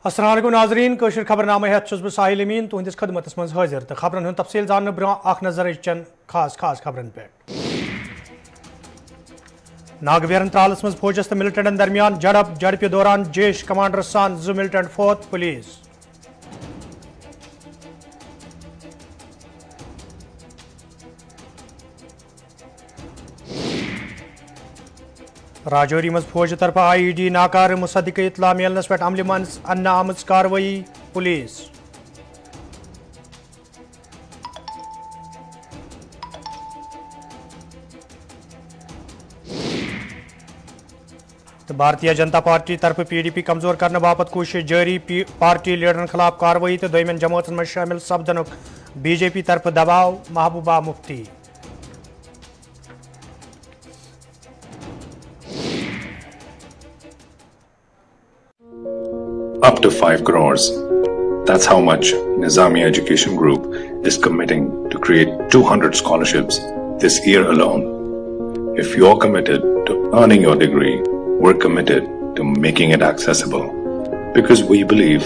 अस्सलाम वालेकुम नाज़रीन कशर खबरनामे हेत छुस बह साहिल अमीन तुहंदिस खदमतस मज हाजिर तो खबरन हुंद तफसील जानने ब्रोह अख नजर चन खास खबरन पे। नागवेरन त्रालस मज फौजस तो मिलिटेंटन दरमियान झड़प दौरान जैश कमांडर सान 2 मिलिटेंट फौत पुलिस। राजौरी मज फौज तरफ IED नाकार मुसद्दिक इतला मिलनस पे अमल मंज अन्ना आमज कार्रवाई पुलिस। तो भारतीय जनता पार्टी तरफ PDP कमजोर करने बापत कोशिश जारी, पार्टी लीडरन खिलाफ कार्रवाई तो दोयमन जमातन में शामिल सपदन BJP तरफ दबाव, Mehbooba Mufti. Up to 5 crores. That's how much Nizami Education Group is committing to create 200 scholarships this year alone. If you're committed to earning your degree, we're committed to making it accessible. Because we believe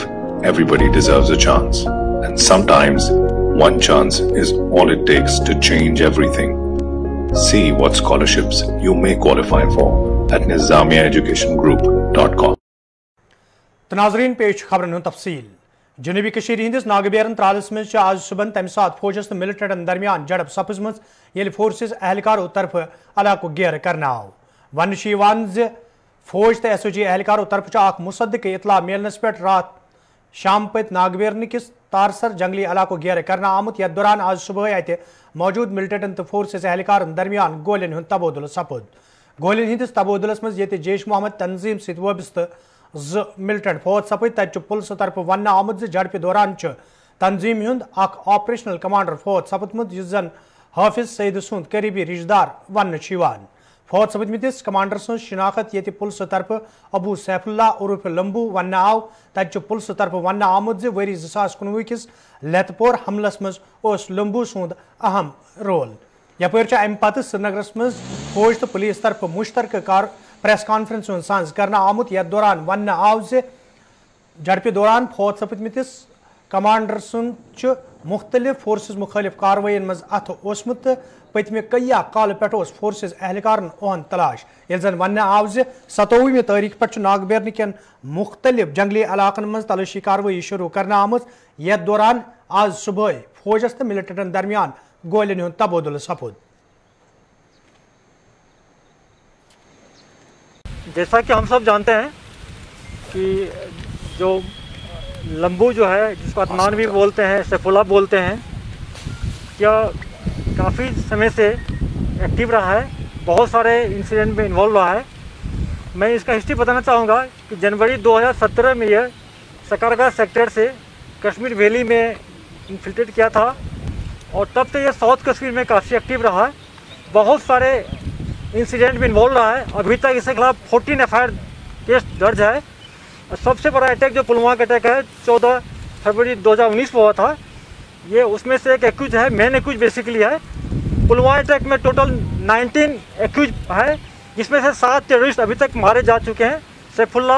everybody deserves a chance. And sometimes one chance is all it takes to change everything. See what scholarships you may qualify for at nizamiaeducationgroup.com. तो नाजरीन पेश खबरन हुंद तफसील। जनूबी कशीर हिंदिस नागबेरन त्रालस में आज सुबह तम सात फौजस तो मिलिटेंटन दरमियान झड़प सपजम ये फोर्सेस एहलकारों तरफ इलाको घेर करना आव। वन फौज तो SOG एहलकारों तरफ अख मुसद्दिक इतला मिलनस पे रात शाम पत नागबेरन किस तारसर जंगली इलाको घेर करना आमुत। यथ दौरान आज सुबह अत मौजूद मिलिटेंटन तो फोर्सेस एहलकारों दरमियान गोलियन हुंद तबादुल सपद। गोलियन हिंदिस तबादुलस मज ये जैश मोहम्मद तंजीम सत वाबस्त 2 मिलिटेंट फौज सपद। तत पुलिस तरफ वन आमुद झड़प दौरान तंजीम हुंद अख ऑपरेशनल कमांडर फौज सपदमुत इस जन हाफिज सईद सुंद करीबी रिश्तेदार वन फौज सपदमिस कमांडर सं शिनाखत ये पुलिस तरफ अबू सैफुल्ला उर्फ लंबू वन आव। तत पुलिस तरफ वन आमुद वरी 2019 किस लेतपोर हमलस मज लंबू सुंद अहम रोल। यपर अम पत श्रीनगरस मज फौज तो पुलिस तरफ मुश्तरक प्रेस कॉन्फ्रेंस सांस करना आमुत। यथ दौरान वन आव झड़प दौरान फौज सपदमिस कमांडर सुंद मुख्तलिफ फोर्सेस मुखालिफ कार्रवाइन मज अथ ओसमुत पतमे कया काल पे फोर्सेस एहलकारन ओहन तलाश। ये जन वन आव 27 तारीख पे नागबेरन केन मुख्तलिफ जंगली इलाकन मज तलाशी कार्रवाई शुरू करना आमुत। यथ दौरान आज सुबह फौजस तो मिलिटेंटन दरमियान गोलियन हुंद तबादुल सपद। जैसा कि हम सब जानते हैं कि जो लंबू जो है, जिसको अदनान भी बोलते हैं, सैफुल्ला बोलते हैं, क्या काफ़ी समय से एक्टिव रहा है, बहुत सारे इंसिडेंट में इन्वॉल्व रहा है। मैं इसका हिस्ट्री बताना चाहूँगा कि जनवरी 2017 में यह सकरगा सेक्टर से कश्मीर वैली में इन्फिल्ट्रेट किया था और तब से यह साउथ कश्मीर में काफ़ी एक्टिव रहा है, बहुत सारे इंसिडेंट में इन्वॉल्व रहा है। अभी तक इसके खिलाफ 14 FIR केस दर्ज है। सबसे बड़ा अटैक जो पुलवामा का अटैक है 14 फरवरी 2019 में हुआ था, ये उसमें से एक एक्यूज है, मेन एक्यूज बेसिकली है। पुलवामा अटैक में टोटल 19 एक्यूज है, जिसमें से 7 टेररिस्ट अभी तक मारे जा चुके हैं। सैफुल्ला,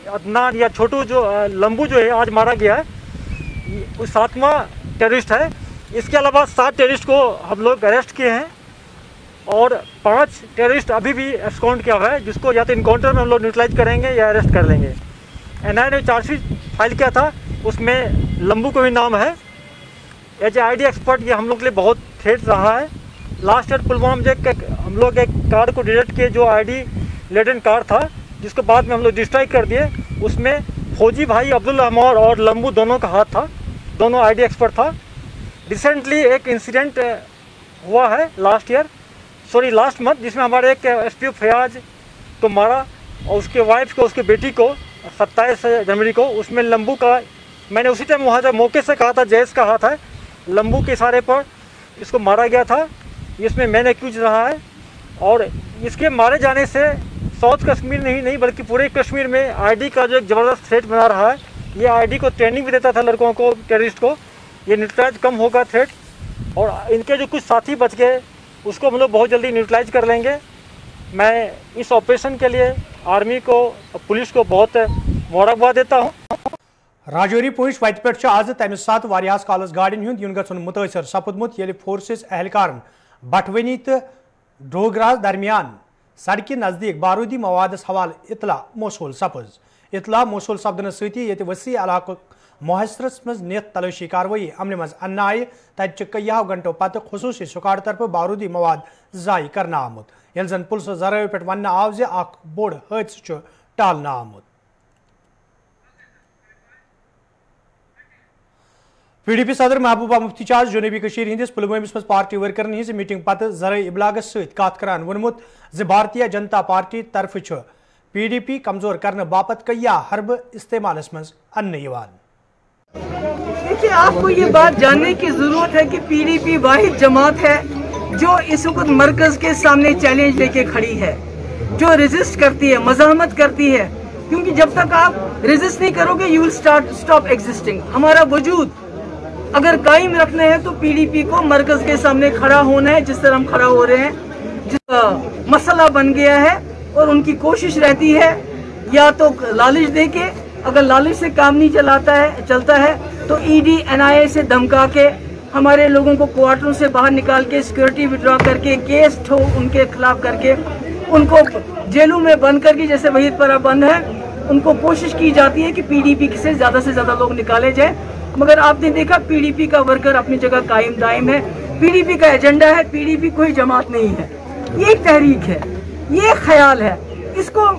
अदनान या छोटू जो लंबू जो है आज मारा गया है, वो 7वां टेररिस्ट है। इसके अलावा 7 टेररिस्ट को हम लोग अरेस्ट किए हैं और 5 टेररिस्ट अभी भी एब्सकॉन्ड किया हुआ है, जिसको या तो इनकाउंटर में हम लोग न्यूट्रलाइज करेंगे या अरेस्ट कर लेंगे। NIA ने चार्जशीट फाइल किया था, उसमें लंबू को भी नाम है। एज ID एक्सपर्ट ये हम लोग के लिए बहुत थ्रेट रहा है। लास्ट ईयर पुलवामा में हम लोग एक कार को डिटेक्ट किए जो ID लेडन कार था, जिसको बाद में हम लोग डिस्ट्रॉय कर दिए। उसमें फौजी भाई अब्दुल रहमान और लंबू दोनों का हाथ था, दोनों ID एक्सपर्ट था। रिसेंटली एक इंसिडेंट हुआ है लास्ट मंथ, जिसमें हमारे एक SPO फयाज को मारा और उसके वाइफ को, उसके बेटी को 27 जनवरी को। उसमें लंबू का, मैंने उसी टाइम वहाँ जब मौके से कहा था जैस का हाथ है, लंबू के इशारे पर इसको मारा गया था। इसमें मैन एक्यूज रहा है और इसके मारे जाने से साउथ कश्मीर नहीं बल्कि पूरे कश्मीर में ID का जो एक ज़बरदस्त थ्रेट बना रहा है। ये ID को ट्रेनिंग भी देता था लड़कों को, टेररिस्ट को। ये न्यूट्रलाइज कम होगा थ्रेट, और इनके जो कुछ साथी बच गए उसको हम लोग बहुत जल्दी न्यूट्रलाइज कर लेंगे। मैं इस ऑपरेशन के लिए आर्मी को, पुलिस को बहुत मुबारकबाद देता हूँ। राजौरी पुंछ वत पे आज तमि सात वारियास कालस गाड़िन हुंद युन गछुन मुतासर सपुदमुत येलि फोर्सेस एहलकारन बटवनी तो डोगराज दरमियान सड़क नजदीक बारूदी मवादस हवाले इतला मौसूल सपज। इतला मौसूल सपदन सती ये वसी इलाक मुहसरस मज नित तलाशी कार्रवाई अमल मज अन्न आय तत कईयों घंटों पत खसूसी सुकाड़ तरफ बारूदी मवाद जाय करना आमुत ये जन पुलिस जराये पे वन आव जे अख बोड़ हादसा टालना आमुत। PDP सदर महबूबा मुफ्ती आज जनूबी कशीर हिंदिस पुलवामिस मज पार्टी वर्करन हिंज मीटिंग पत जराये इबलागस सत कत करान वोनमुत जे भारतीय जनता पार्टी तरफ PDP कमजोर करने बापत कईया हरब इस्तेमालस मज अन्न यवान। देखिए, आपको ये बात जानने की जरूरत है कि PDP वाहिद जमात है जो इस वक्त मरकज के सामने चैलेंज लेके खड़ी है, जो रेजिस्ट करती है, मज़ाहमत करती है, क्योंकि जब तक आप रेजिस्ट नहीं करोगे यू विल स्टॉप एग्जिस्टिंग। हमारा वजूद अगर कायम रखना है तो PDP को मरकज के सामने खड़ा होना है, जिस तरह हम खड़ा हो रहे हैं। जिस मसला बन गया है और उनकी कोशिश रहती है या तो लालच दे के, अगर लालच से काम नहीं चलता है तो ED NIA से धमका के हमारे लोगों को क्वार्टरों से बाहर निकाल के सिक्योरिटी विड्रॉ करके केस ठो उनके खिलाफ करके उनको जेलों में बंद करके, जैसे वहीदपुरा बंद है, उनको कोशिश की जाती है कि PDP से ज़्यादा लोग निकाले जाए। मगर आपने देखा PDP का वर्कर अपनी जगह कायम दायम है। PDP का एजेंडा है, PDP कोई जमात नहीं है, ये एक तहरीक है, ये ख्याल है। इसको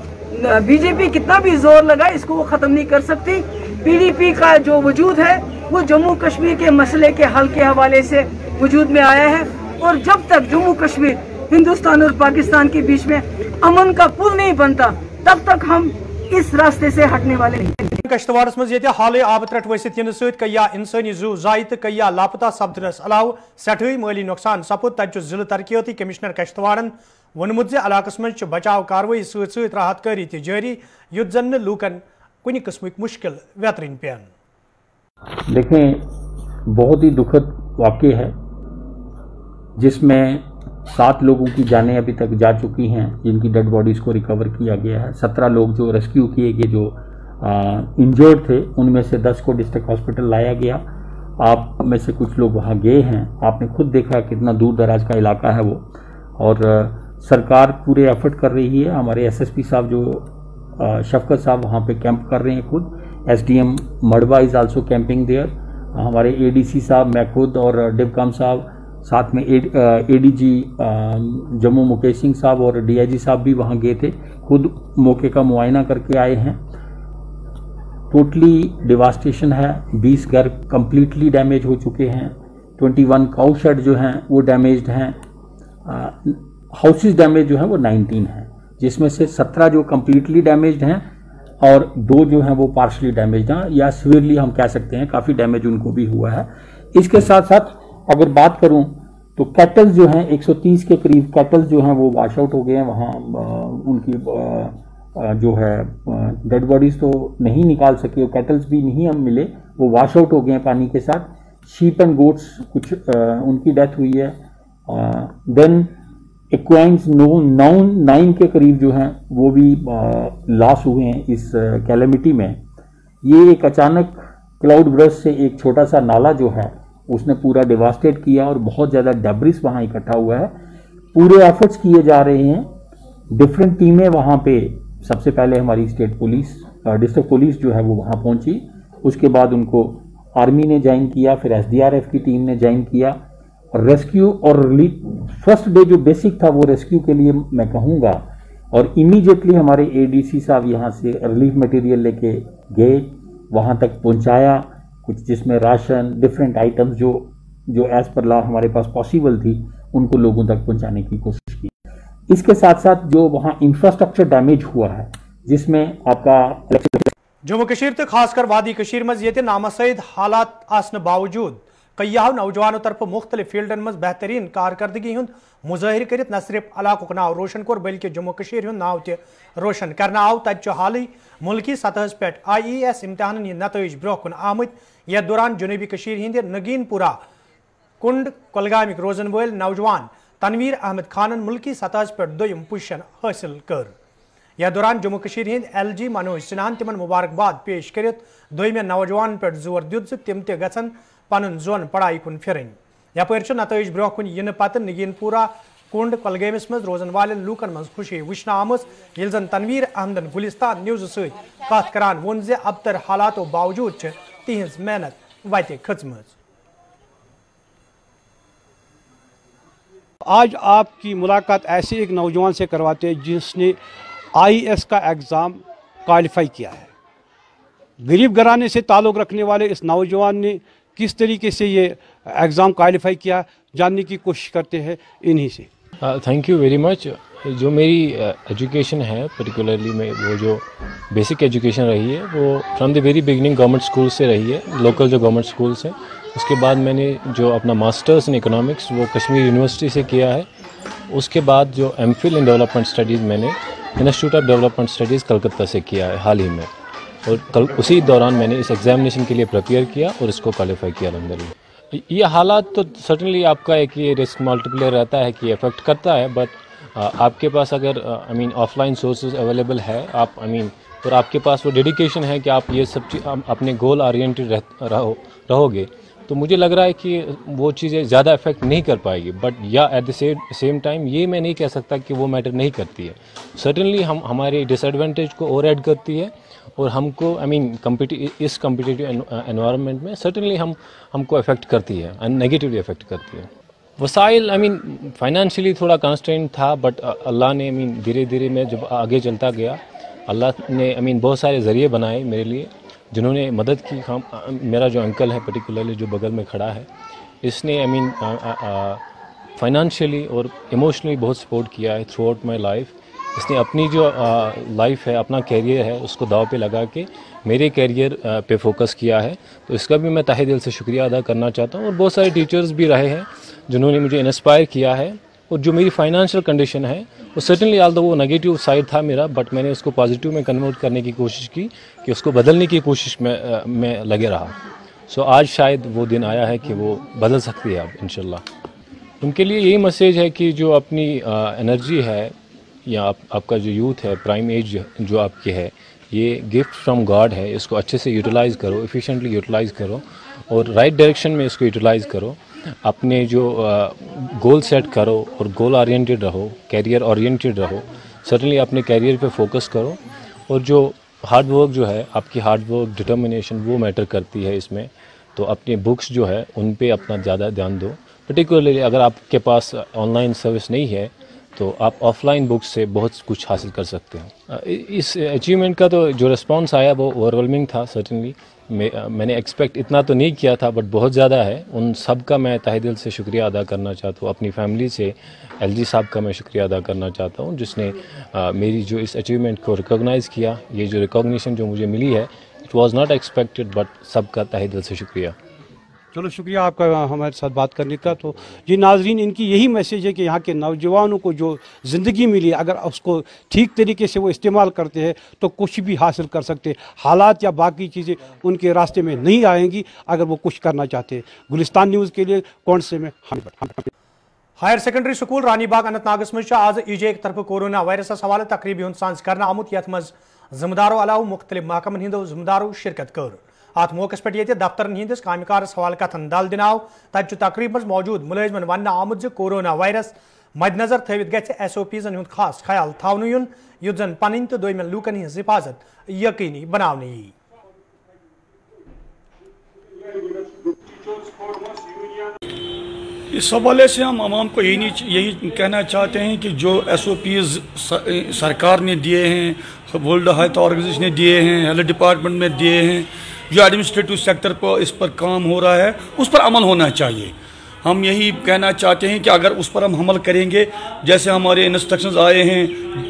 बीजेपी कितना भी जोर लगाए इसको वो ख़त्म नहीं कर सकती। PDP का जो वजूद है वो जम्मू कश्मीर के मसले के हल के हवाले से वजूद में आया है, और जब तक जम्मू कश्मीर हिंदुस्तान और पाकिस्तान के बीच में अमन का पुल नहीं बनता तब तक हम इस रास्ते से हटने वाले नहीं। कश्तवारस मज हाल आब त्रट वसित इन सया इंसानी जू जाय तो कईया लापता सपदनस अलाव सठई माली नुकसान सपुद तत जिला तरक्याती कमिश्नर कश्तवारन वोनमुत इलाकस मज बचाव कार्रवाई सत राहत कारी जारी युद्ध जन लूकन कुछ किस्म मुश्किल वेतरन पेन। देखें, बहुत ही दुखद वाक़ई है जिसमें 7 लोगों की जानें अभी तक जा चुकी हैं, जिनकी डेड बॉडीज़ को रिकवर किया गया है। 17 लोग जो रेस्क्यू किए गए, जो इंजर्ड थे, उनमें से 10 को डिस्ट्रिक्ट हॉस्पिटल लाया गया। आप में से कुछ लोग वहाँ गए हैं, आपने खुद देखा कितना दूर दराज का इलाका है वो, और सरकार पूरे एफर्ट कर रही है। हमारे SSP साहब जो शफकत साहब वहाँ पे कैंप कर रहे हैं खुद। SDM Madwa is also camping there. हमारे ADC साहब, मैं खुद और डिवकम साहब, साथ में ADG जम्मू मुकेश सिंह साहब और DIG साहब भी वहाँ गए थे, खुद मौके का मुआयना करके आए हैं। टोटली डिवास्टेशन है, 20 घर कम्प्लीटली डैमेज हो चुके हैं, 21 काउ शेड जो हैं वो डैमेज्ड हैं, हाउसेस डैमेज जो हैं वो 19 हैं, जिसमें से 17 जो कम्प्लीटली डैमेज्ड हैं और 2 जो हैं वो पार्शली डैमेज्ड हैं, या सीवियरली हम कह सकते हैं, काफ़ी डैमेज उनको भी हुआ है। इसके साथ साथ अगर बात करूं तो कैटल्स जो हैं 130 के करीब कैटल्स जो हैं वो वॉश आउट हो गए हैं। वहाँ उनकी जो है डेड बॉडीज़ तो नहीं निकाल सके, वो कैटल्स भी नहीं हम मिले, वो वॉश आउट हो गए हैं पानी के साथ। शीप एंड गोट्स कुछ उनकी डेथ हुई है। देन एक्वाइंस 9 के करीब जो हैं वो भी लॉस हुए हैं इस कैलेमिटी में। ये एक अचानक क्लाउड ब्रस्ट से एक छोटा सा नाला जो है उसने पूरा डिवास्टेट किया और बहुत ज़्यादा डेब्रिस वहाँ इकट्ठा हुआ है। पूरे एफर्ट्स किए जा रहे हैं, डिफरेंट टीमें वहाँ पे, सबसे पहले हमारी स्टेट पुलिस, डिस्ट्रिक्ट पुलिस जो है वो वहाँ पहुँची, उसके बाद उनको आर्मी ने ज्वाइन किया, फिर SDRF की टीम ने ज्वाइन किया। रेस्क्यू और रिलीफ फर्स्ट डे जो बेसिक था वो रेस्क्यू के लिए मैं कहूँगा, और इमीडिएटली हमारे ADC साहब यहाँ से रिलीफ मटेरियल लेके गए, वहाँ तक पहुँचाया, कुछ जिसमें राशन, डिफरेंट आइटम्स जो एज पर लॉ हमारे पास पॉसिबल थी उनको लोगों तक पहुँचाने की कोशिश की। इसके साथ साथ जो वहाँ इंफ्रास्ट्रक्चर डैमेज हुआ है, जिसमें आपका जम्मू कशीर तो खासकर वादी कशीर मज ये नामसैद हालात आसन बावजूद कईयाव नौजवानों तरफ मुख्तलिफ फील्डन मज बेहतरीन कारकर्दगी हुंद मुजाहिर करित न सिर्फ इलाकुक नाव रोशन कोर बल्कि जम्मू कशीर हुंद नाव ते रोशन करना आव। तत हाल मुल्की सतह पे IAS इम्तिहान नतज ब्रोह कुन आमत। यथ दौरान जनूबी कशीर हिंद नगीनपुरा कुंड कुलगामिक रोजन वल नौजवान तनवीर अहमद खानन मुल्की सतह पे दोयम पोजीशन हासिल कर। यह दौरान जम्मू कश्मीर हिंद LG मनोज सिन्हा तिमन मुबारकबाद पेश करित दोयमे नौजवान पे जोर दित तिम ते गछन पनुन जोन पढ़ाई कुन फिरन यपर नतज ब्रोह कुन इन पत नगीनपुरा कुंड कलगेमस मज रोजन वाले लूकन मज खुशी वुचन आम जन तनवीर अहमदन गुलिस्तान न्यूज सत करान वोन जे अबतर हालातों बावजूद तिहज मेहनत वत खचम। आज आपकी मुलाकात ऐसे एक नौजवान से करवाते हैं जिसने IAS का एग्ज़ाम क्वालिफाई किया है। गरीब घराने से ताल्लुक़ रखने वाले इस नौजवान ने किस तरीके से ये एग्ज़ाम क्वालिफाई किया, जानने की कोशिश करते हैं इन्हीं से। Thank you very much. जो मेरी एजुकेशन है पर्टिकुलरली में वो जो बेसिक एजुकेशन रही है वो from the very beginning government school से रही है, लोकल जो गवर्नमेंट स्कूल्स हैं। उसके बाद मैंने जो अपना मास्टर्स इन इकोनॉमिक्स वो कश्मीर यूनिवर्सिटी से किया है। उसके बाद जो MPhil इन डेवलपमेंट स्टडीज़ मैंने institute of development studies Calcutta से किया है हाल ही में, और उसी दौरान मैंने इस एग्जामिनेशन के लिए प्रिपेयर किया और इसको क्वालिफाई किया अलहमदुलिल्लाह। ये हालात तो सर्टनली आपका एक ये रिस्क मल्टीप्लेयर रहता है कि इफेक्ट करता है, बट आपके पास अगर ऑफलाइन सोर्सेज अवेलेबल है आप और आपके पास वो डेडिकेशन है कि आप ये सब चीज़ अपने गोल ओरिएंटेड रहोगे, तो मुझे लग रहा है कि वो चीज़ें ज़्यादा इफेक्ट नहीं कर पाएगी। बट या एट द सेम टाइम ये मैं नहीं कह सकता कि वो मैटर नहीं करती है। सर्टनली हमारे डिसएडवांटेज को और ऐड करती है, और हमको इस कम्पिटिटिव एनवायरनमेंट में सर्टनली हमको अफेक्ट करती है एंड नेगेटिवली अफेक्ट करती है। वसाइल फाइनेंशियली थोड़ा कंस्ट्रेंट था, बट अल्लाह ने धीरे धीरे मैं जब आगे चलता गया, अल्लाह ने बहुत सारे ज़रिए बनाए मेरे लिए जिन्होंने मदद की। मेरा जो अंकल है पर्टिकुलरली जो बगल में खड़ा है, इसने फाइनेंशियली और इमोशनली बहुत सपोर्ट किया है थ्रू आउट माई लाइफ। इसने अपनी जो लाइफ है, अपना कैरियर है, उसको दाव पे लगा के मेरे कैरियर पे फोकस किया है, तो इसका भी मैं तहे दिल से शुक्रिया अदा करना चाहता हूँ। और बहुत सारे टीचर्स भी रहे हैं जिन्होंने मुझे इंस्पायर किया है। और जो मेरी फाइनेंशियल कंडीशन है वो सर्टनली आल्दो वो नेगेटिव साइड था मेरा, बट मैंने उसको पॉजिटिव में कन्वर्ट करने की कोशिश की, कि उसको बदलने की कोशिश में लगे रहा। सो आज शायद वो दिन आया है कि वो बदल सकती है अब इंशाल्लाह। उनके लिए यही मैसेज है कि जो अपनी एनर्जी है या आपका जो यूथ है, प्राइम एज जो आपकी है, ये गिफ्ट फ्रॉम गॉड है। इसको अच्छे से यूटिलाइज़ करो, एफिशिएंटली यूटिलाइज़ करो और राइट डायरेक्शन में इसको यूटिलाइज़ करो। अपने जो गोल सेट करो और गोल ओरिएंटेड रहो, कैरियर ओरिएंटेड रहो। सर्टनली अपने कैरियर पे फोकस करो, और जो हार्ड वर्क जो है, आपकी हार्ड वर्क डिटर्मिनेशन वो मैटर करती है इसमें। तो अपनी बुक्स जो है उन पे अपना ज़्यादा ध्यान दो। पर्टिकुलरली अगर आपके पास ऑनलाइन सर्विस नहीं है तो आप ऑफलाइन बुक्स से बहुत कुछ हासिल कर सकते हो। इस अचीवमेंट का तो जो रिस्पांस आया वो ओवरवेलमिंग था। सर्टनली मैंने एक्सपेक्ट इतना तो नहीं किया था, बट बहुत ज़्यादा है। उन सब का मैं तहे दिल से शुक्रिया अदा करना चाहता हूँ। अपनी फैमिली से LG साहब का मैं शुक्रिया अदा करना चाहता हूँ, जिसने मेरी जो इस अचीवमेंट को रिकॉग्नाइज़ किया। ये जो रिकॉग्निशन जो मुझे मिली है, it was not expected, but सबका तहे दिल से शुक्रिया। चलो शुक्रिया आपका हमारे साथ बात करने का। तो ये नाजरीन, इनकी यही मैसेज है कि यहाँ के नौजवानों को जो ज़िंदगी मिली, अगर उसको ठीक तरीके से वो इस्तेमाल करते हैं तो कुछ भी हासिल कर सकते हैं। हालात या बाकी चीज़ें उनके रास्ते में नहीं आएंगी अगर वो कुछ करना चाहते हैं। गुलिस्तान न्यूज़ के लिए कौन से में हायर सेकेंडरी स्कूल रानीबाग अनंतनागस मज आज ईजे तरफ कोरोना वायरस हवाले तकरीबी हूं सांस कर आमुत यथ मज जिम्मेदारों अलाव मुख्तलिफ महकमन हिंदो जिम्मेदारों शिरकत कर। अत मौके पे दफ्तर हंदिस कामकारस हवाले कथन दल दिनाव तक तकरीब मज मौजूद मुलजमन वन आमुत कोरोना वायरस मद्देनजर थवित गि SOPs हुंद खास ख्याल थवन युन युथ जन पन तो दोयमन लूकन हज हिफाजत यकीनी बनाने यी। इस हवाले से हम आवाम को यही कहना चाहते हैं कि जो SOPs सरकार ने दिए हैं, वर्ल्ड हेल्थ ऑर्गेनाइजेशन ने दिए हैं, हेल्थ डिपार्टमेंट में दिए हैं, जो एडमिनिस्ट्रेटिव सेक्टर पर इस पर काम हो रहा है उस पर अमल होना चाहिए। हम यही कहना चाहते हैं कि अगर उस पर हम अमल करेंगे, जैसे हमारे इंस्ट्रक्शंस आए हैं,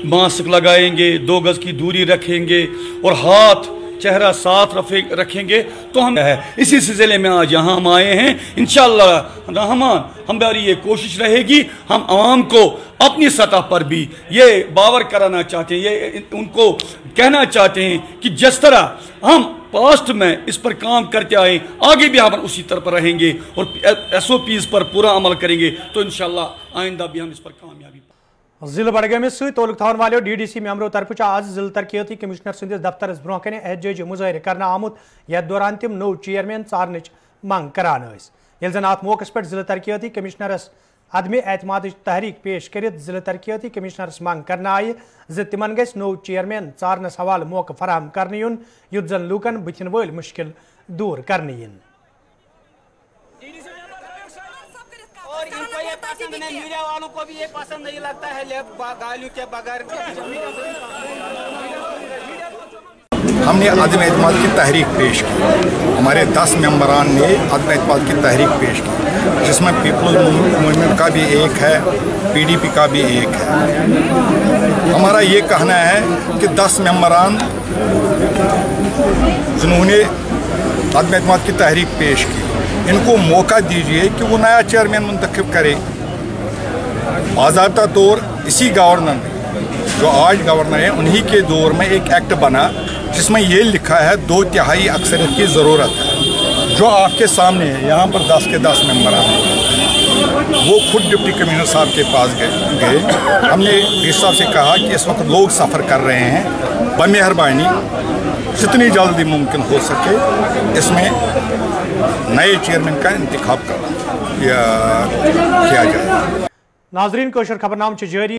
मास्क लगाएंगे, 2 गज की दूरी रखेंगे और हाथ चेहरा साफ रखेंगे, तो हम इसी सिलसिले में आज यहाँ हम आए हैं। इंशाअल्लाह रहमान हमारी ये कोशिश रहेगी, हम आवाम को अपनी सतह पर भी ये बावर कराना चाहते हैं, ये उनको कहना चाहते हैं कि जिस तरह हम पास्ट में इस पर काम करते आए, आगे भी हम उसी तरह पर रहेंगे और SOPs पर पूरा अमल करेंगे, तो इंशाअल्लाह आइंदा भी हम इस पर कामयाबी जिले बडगामिस तोलक थवन वालों DDC मेंबरों तरफ आज जिले तरक्याती कमिश्नर संदिस दफ्तरस ब्रोह कन एहतजाजी मुजाहिर कर आमुत यथ दौरान तम नो चेयरमैन चारनच मंग करान ये जन अत मौके पर जिले तरक्याती कमिश्नरस अदम एतमाद तहरीक पेश कर जिले तरक्याती कमिश्नरस मंग कर आय तिमन गस नो चेयरमैन चारनस हवाल मौके फराहम कर युन युथ जन लूकन बुथिन वल मुश्किल दूर कर इन। और इनको ये पसंद नहीं, मीडिया वालों को भी ये पसंद नहीं लगता है गालियों के बगैर। हमने अदम एतमाद की तहरीक पेश की, हमारे 10 मेंबरान ने अदम एतमाद की तहरीक पेश की, जिसमें पीपल्स मूवमेंट का भी एक है, PDP का भी एक है। हमारा ये कहना है कि 10 मेंबरान जिन्होंने अदम एतमाद की तहरीक पेश की, इनको मौका दीजिए कि वो नया चेयरमैन मुंतखब करे। बाज़ाब्ता तौर इसी गवर्नर जो आज गवर्नर है उन्हीं के दौर में एक एक्ट बना जिसमें ये लिखा है 2/3 अक्सरियत की ज़रूरत है, जो आपके सामने है। यहाँ पर 10 के 10 मेंबर हैं, वो खुद डिप्टी कमिश्नर साहब के पास गए। हमने इस साहब से कहा कि इस वक्त लोग सफ़र कर रहे हैं, बमेहरबानी जितनी जल्दी मुमकिन हो सके इसमें नए चेयरमैन का इंतखाब किया जाए। नाजरीन कोशर खबरनाम जारी।